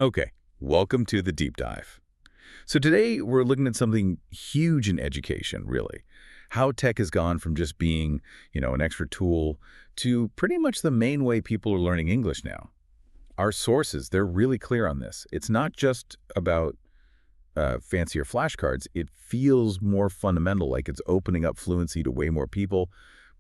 Okay, welcome to the deep dive. So today we're looking at something huge in education, really. How tech has gone from just being, an extra tool to pretty much the main way people are learning English now. Our sources, they're really clear on this. It's not just about fancier flashcards. It feels more fundamental, like it's opening up fluency to way more people,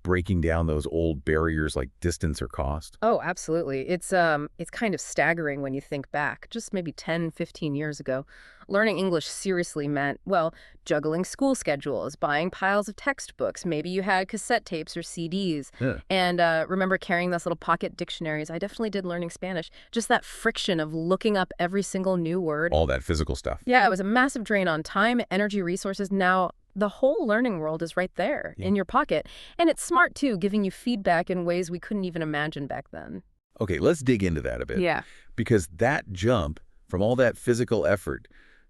breaking down those old barriers like distance or cost. Oh, absolutely. It's kind of staggering when you think back. Just maybe 10, 15 years ago, learning English seriously meant, well, juggling school schedules, buying piles of textbooks. Maybe you had cassette tapes or CDs. Yeah. And remember carrying those little pocket dictionaries. I definitely did learning Spanish. Just that friction of looking up every single new word. All that physical stuff. Yeah, it was a massive drain on time, energy, resources. Now, the whole learning world is right there in your pocket. And it's smart, too, giving you feedback in ways we couldn't even imagine back then. Okay, let's dig into that a bit. Yeah. Because that jump from all that physical effort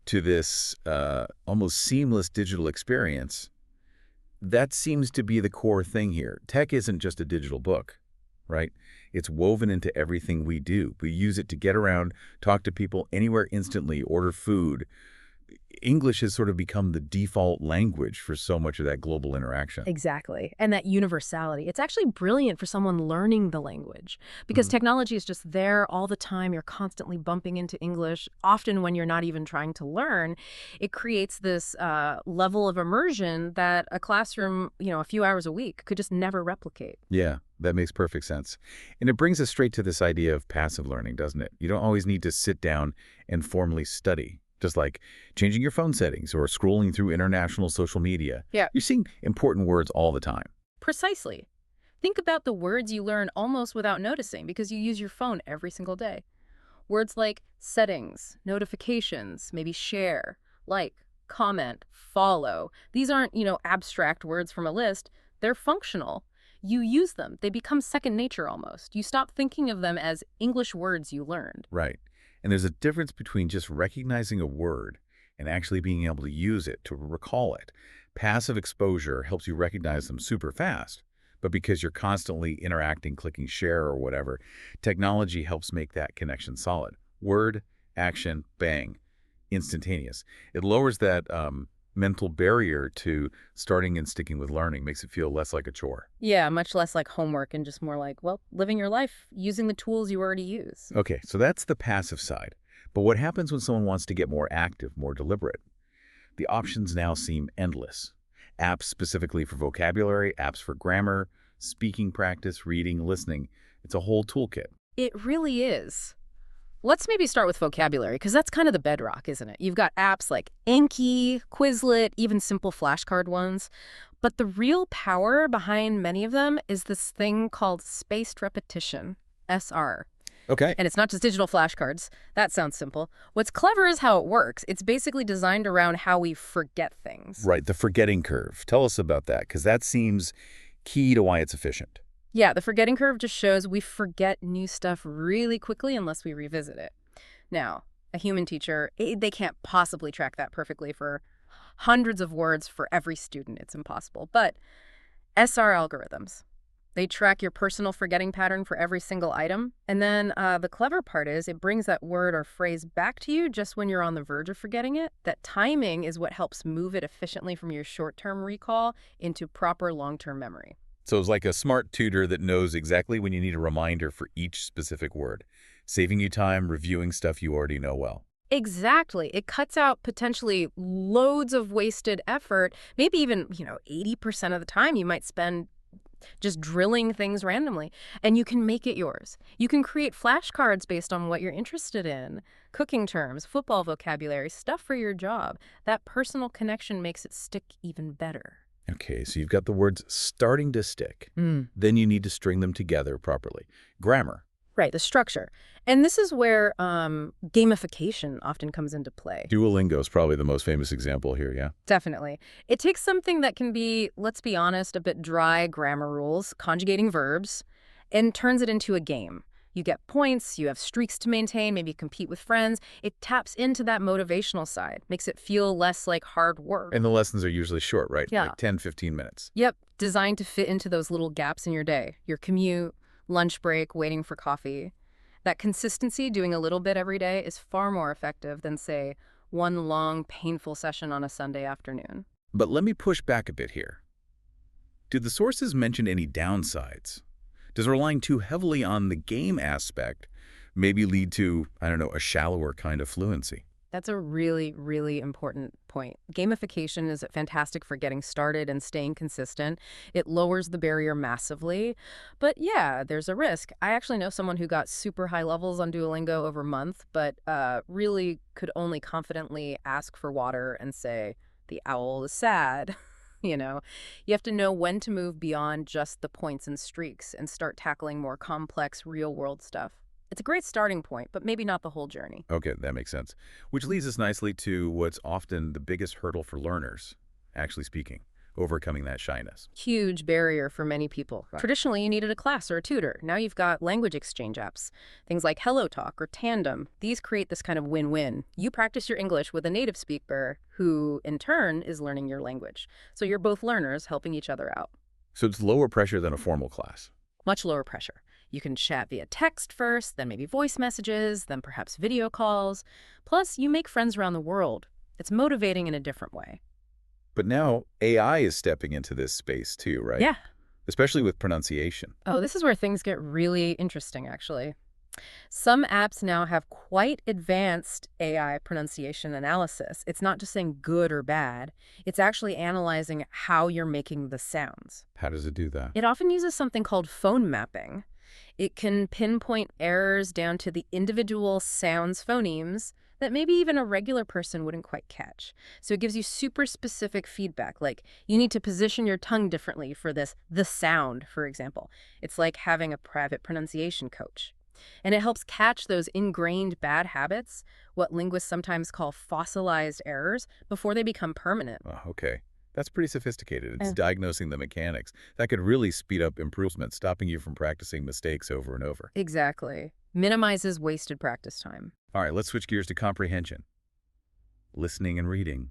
to this almost seamless digital experience, that seems to be the core thing here. Tech isn't just a digital book, right? It's woven into everything we do. We use it to get around, talk to people anywhere instantly, order food. English has sort of become the default language for so much of that global interaction. Exactly. And that universality. It's actually brilliant for someone learning the language because technology is just there all the time. You're constantly bumping into English, often when you're not even trying to learn. It creates this level of immersion that a classroom, a few hours a week could just never replicate. Yeah, that makes perfect sense. And it brings us straight to this idea of passive learning, doesn't it? You don't always need to sit down and formally study. Just like changing your phone settings or scrolling through international social media. Yeah. You're seeing important words all the time. Precisely. Think about the words you learn almost without noticing because you use your phone every single day. Words like settings, notifications, maybe share, like, comment, follow. These aren't, abstract words from a list. They're functional. You use them. They become second nature almost. You stop thinking of them as English words you learned. Right. And there's a difference between just recognizing a word and actually being able to use it, to recall it. Passive exposure helps you recognize them super fast. But because you're constantly interacting, clicking share or whatever, technology helps make that connection solid. Word, action, bang, instantaneous. It lowers that mental barrier to starting and sticking with learning, makes it feel less like a chore. Yeah, much less like homework and just more like, well, living your life using the tools you already use. Okay, so that's the passive side. But what happens when someone wants to get more active, more deliberate? The options now seem endless. Apps specifically for vocabulary, apps for grammar, speaking practice, reading, listening. It's a whole toolkit. It really is. Let's maybe start with vocabulary, because that's kind of the bedrock, isn't it? You've got apps like Anki, Quizlet, even simple flashcard ones. But the real power behind many of them is this thing called spaced repetition, SR. Okay. And it's not just digital flashcards. That sounds simple. What's clever is how it works. It's basically designed around how we forget things. Right, the forgetting curve. Tell us about that, because that seems key to why it's efficient. Yeah, the forgetting curve just shows we forget new stuff really quickly unless we revisit it. Now, a human teacher, they can't possibly track that perfectly for hundreds of words for every student. It's impossible. But SR algorithms, they track your personal forgetting pattern for every single item. And then the clever part is it brings that word or phrase back to you just when you're on the verge of forgetting it. That timing is what helps move it efficiently from your short-term recall into proper long-term memory. So it's like a smart tutor that knows exactly when you need a reminder for each specific word, saving you time reviewing stuff you already know well. Exactly. It cuts out potentially loads of wasted effort. Maybe even, 80% of the time you might spend just drilling things randomly. And you can make it yours. You can create flashcards based on what you're interested in. Cooking terms, football vocabulary, stuff for your job. That personal connection makes it stick even better. Okay, so you've got the words starting to stick. Then you need to string them together properly. Grammar. Right, the structure. And this is where gamification often comes into play. Duolingo is probably the most famous example here, yeah? Definitely. It takes something that can be, let's be honest, a bit dry grammar rules, conjugating verbs, and turns it into a game. You get points, you have streaks to maintain, maybe compete with friends. It taps into that motivational side, makes it feel less like hard work. And the lessons are usually short, right? Yeah. Like 10, 15 minutes. Yep, designed to fit into those little gaps in your day, your commute, lunch break, waiting for coffee. That consistency, doing a little bit every day, is far more effective than, say, one long, painful session on a Sunday afternoon. But let me push back a bit here. Do the sources mention any downsides? Does relying too heavily on the game aspect maybe lead to, I don't know, a shallower kind of fluency? That's a really, really important point. Gamification is fantastic for getting started and staying consistent. It lowers the barrier massively. But yeah, there's a risk. I actually know someone who got super high levels on Duolingo over a month, but really could only confidently ask for water and say, the owl is sad. You know, you have to know when to move beyond just the points and streaks and start tackling more complex real world stuff. It's a great starting point, but maybe not the whole journey. Okay, that makes sense. Which leads us nicely to what's often the biggest hurdle for learners, actually speaking, overcoming that shyness. Huge barrier for many people. Right. Traditionally, you needed a class or a tutor. Now you've got language exchange apps, things like HelloTalk or Tandem. These create this kind of win-win. You practice your English with a native speaker who, in turn, is learning your language. So you're both learners helping each other out. So it's lower pressure than a formal class. Much lower pressure. You can chat via text first, then maybe voice messages, then perhaps video calls. Plus, you make friends around the world. It's motivating in a different way. But now AI is stepping into this space too, right? Yeah. Especially with pronunciation. Oh, this is where things get really interesting, actually. Some apps now have quite advanced AI pronunciation analysis. It's not just saying good or bad. It's actually analyzing how you're making the sounds. How does it do that? It often uses something called phone mapping. It can pinpoint errors down to the individual sounds phonemes that maybe even a regular person wouldn't quite catch. So it gives you super specific feedback, like you need to position your tongue differently for the sound, for example. It's like having a private pronunciation coach. And it helps catch those ingrained bad habits, what linguists sometimes call fossilized errors, before they become permanent. Oh, okay. That's pretty sophisticated. It's diagnosing the mechanics. That could really speed up improvement, stopping you from practicing mistakes over and over. Exactly. Minimizes wasted practice time. All right, let's switch gears to comprehension. Listening and reading.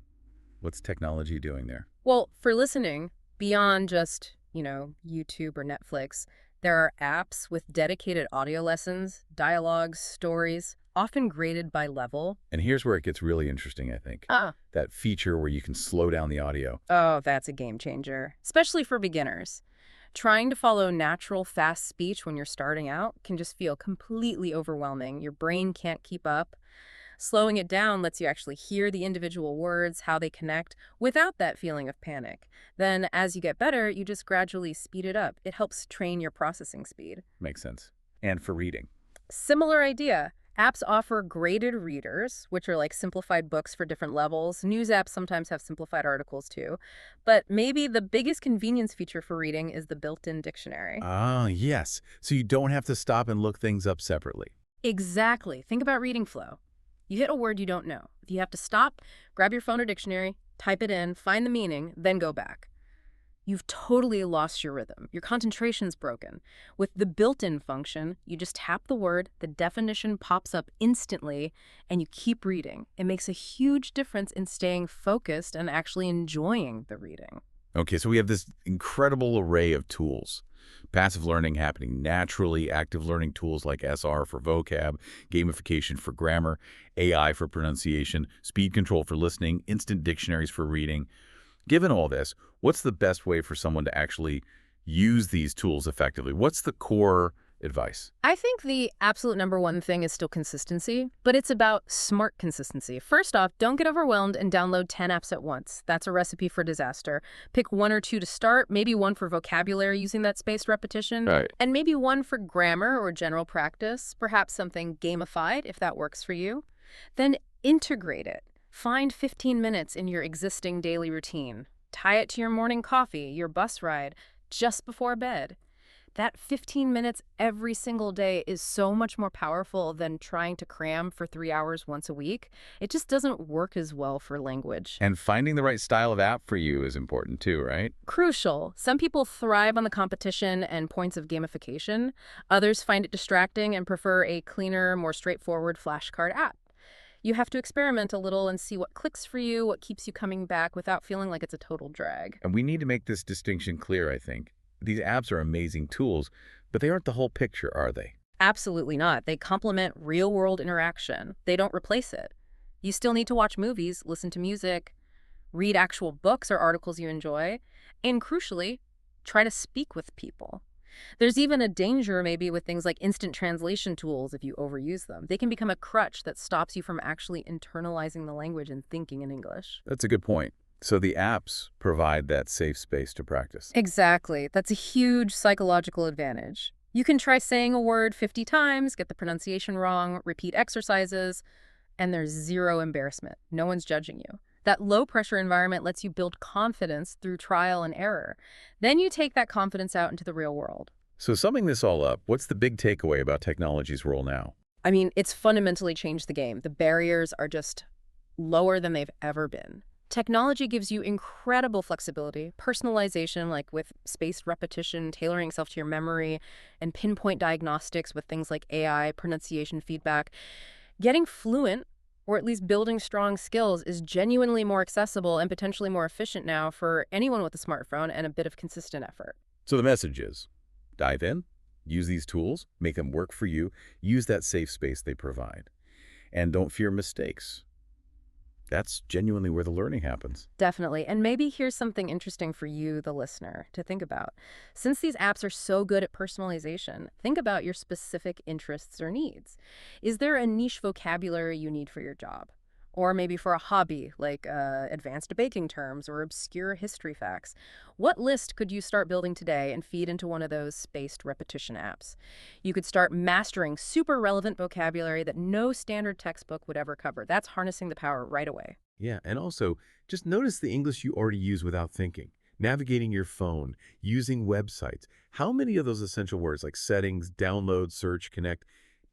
What's technology doing there? Well, for listening, beyond just, YouTube or Netflix, there are apps with dedicated audio lessons, dialogues, stories, often graded by level. And here's where it gets really interesting, I think. That feature where you can slow down the audio. Oh, that's a game changer, especially for beginners. Trying to follow natural, fast speech when you're starting out can just feel completely overwhelming. Your brain can't keep up. Slowing it down lets you actually hear the individual words, how they connect, without that feeling of panic. Then, as you get better, you just gradually speed it up. It helps train your processing speed. Makes sense. And for reading. Similar idea. Apps offer graded readers, which are like simplified books for different levels. News apps sometimes have simplified articles too. But maybe the biggest convenience feature for reading is the built-in dictionary. Ah, yes. So you don't have to stop and look things up separately. Exactly. Think about reading flow. You hit a word you don't know. If you have to stop, grab your phone or dictionary, type it in, find the meaning, then go back. You've totally lost your rhythm. Your concentration's broken. With the built-in function, you just tap the word, the definition pops up instantly, and you keep reading. It makes a huge difference in staying focused and actually enjoying the reading. Okay, so we have this incredible array of tools. Passive learning happening naturally, active learning tools like SR for vocab, gamification for grammar, AI for pronunciation, speed control for listening, instant dictionaries for reading. Given all this, what's the best way for someone to actually use these tools effectively? What's the core advice? I think the absolute number one thing is still consistency, but it's about smart consistency. First off, don't get overwhelmed and download 10 apps at once. That's a recipe for disaster. Pick one or two to start, maybe one for vocabulary using that spaced repetition, Right. and maybe one for grammar or general practice, perhaps something gamified if that works for you. Then integrate it. Find 15 minutes in your existing daily routine. Tie it to your morning coffee, your bus ride, just before bed. That 15 minutes every single day is so much more powerful than trying to cram for 3 hours once a week. It just doesn't work as well for language. And finding the right style of app for you is important too, right? Crucial. Some people thrive on the competition and points of gamification. Others find it distracting and prefer a cleaner, more straightforward flashcard app. You have to experiment a little and see what clicks for you, what keeps you coming back without feeling like it's a total drag. And we need to make this distinction clear, I think. These apps are amazing tools, but they aren't the whole picture, are they? Absolutely not. They complement real-world interaction. They don't replace it. You still need to watch movies, listen to music, read actual books or articles you enjoy, and crucially, try to speak with people. There's even a danger maybe with things like instant translation tools if you overuse them. They can become a crutch that stops you from actually internalizing the language and thinking in English. That's a good point. So the apps provide that safe space to practice. Exactly. That's a huge psychological advantage. You can try saying a word 50 times, get the pronunciation wrong, repeat exercises, and there's zero embarrassment. No one's judging you. That low-pressure environment lets you build confidence through trial and error. Then you take that confidence out into the real world. So summing this all up, what's the big takeaway about technology's role now? I mean, it's fundamentally changed the game. The barriers are just lower than they've ever been. Technology gives you incredible flexibility, personalization, like with spaced repetition, tailoring yourself to your memory, and pinpoint diagnostics with things like AI, pronunciation feedback. Getting fluent, or at least building strong skills, is genuinely more accessible and potentially more efficient now for anyone with a smartphone and a bit of consistent effort. So the message is, dive in, use these tools, make them work for you, use that safe space they provide, and don't fear mistakes. That's genuinely where the learning happens. Definitely. And maybe here's something interesting for you, the listener, to think about. Since these apps are so good at personalization, think about your specific interests or needs. Is there a niche vocabulary you need for your job? Or maybe for a hobby, like advanced baking terms or obscure history facts? What list could you start building today and feed into one of those spaced repetition apps? You could start mastering super relevant vocabulary that no standard textbook would ever cover. That's harnessing the power right away. Yeah, and also just notice the English you already use without thinking. Navigating your phone, using websites. How many of those essential words like settings, download, search, connect,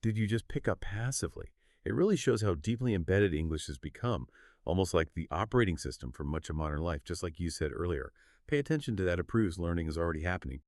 did you just pick up passively? It really shows how deeply embedded English has become, almost like the operating system for much of modern life, just like you said earlier. Pay attention to that. It proves learning is already happening.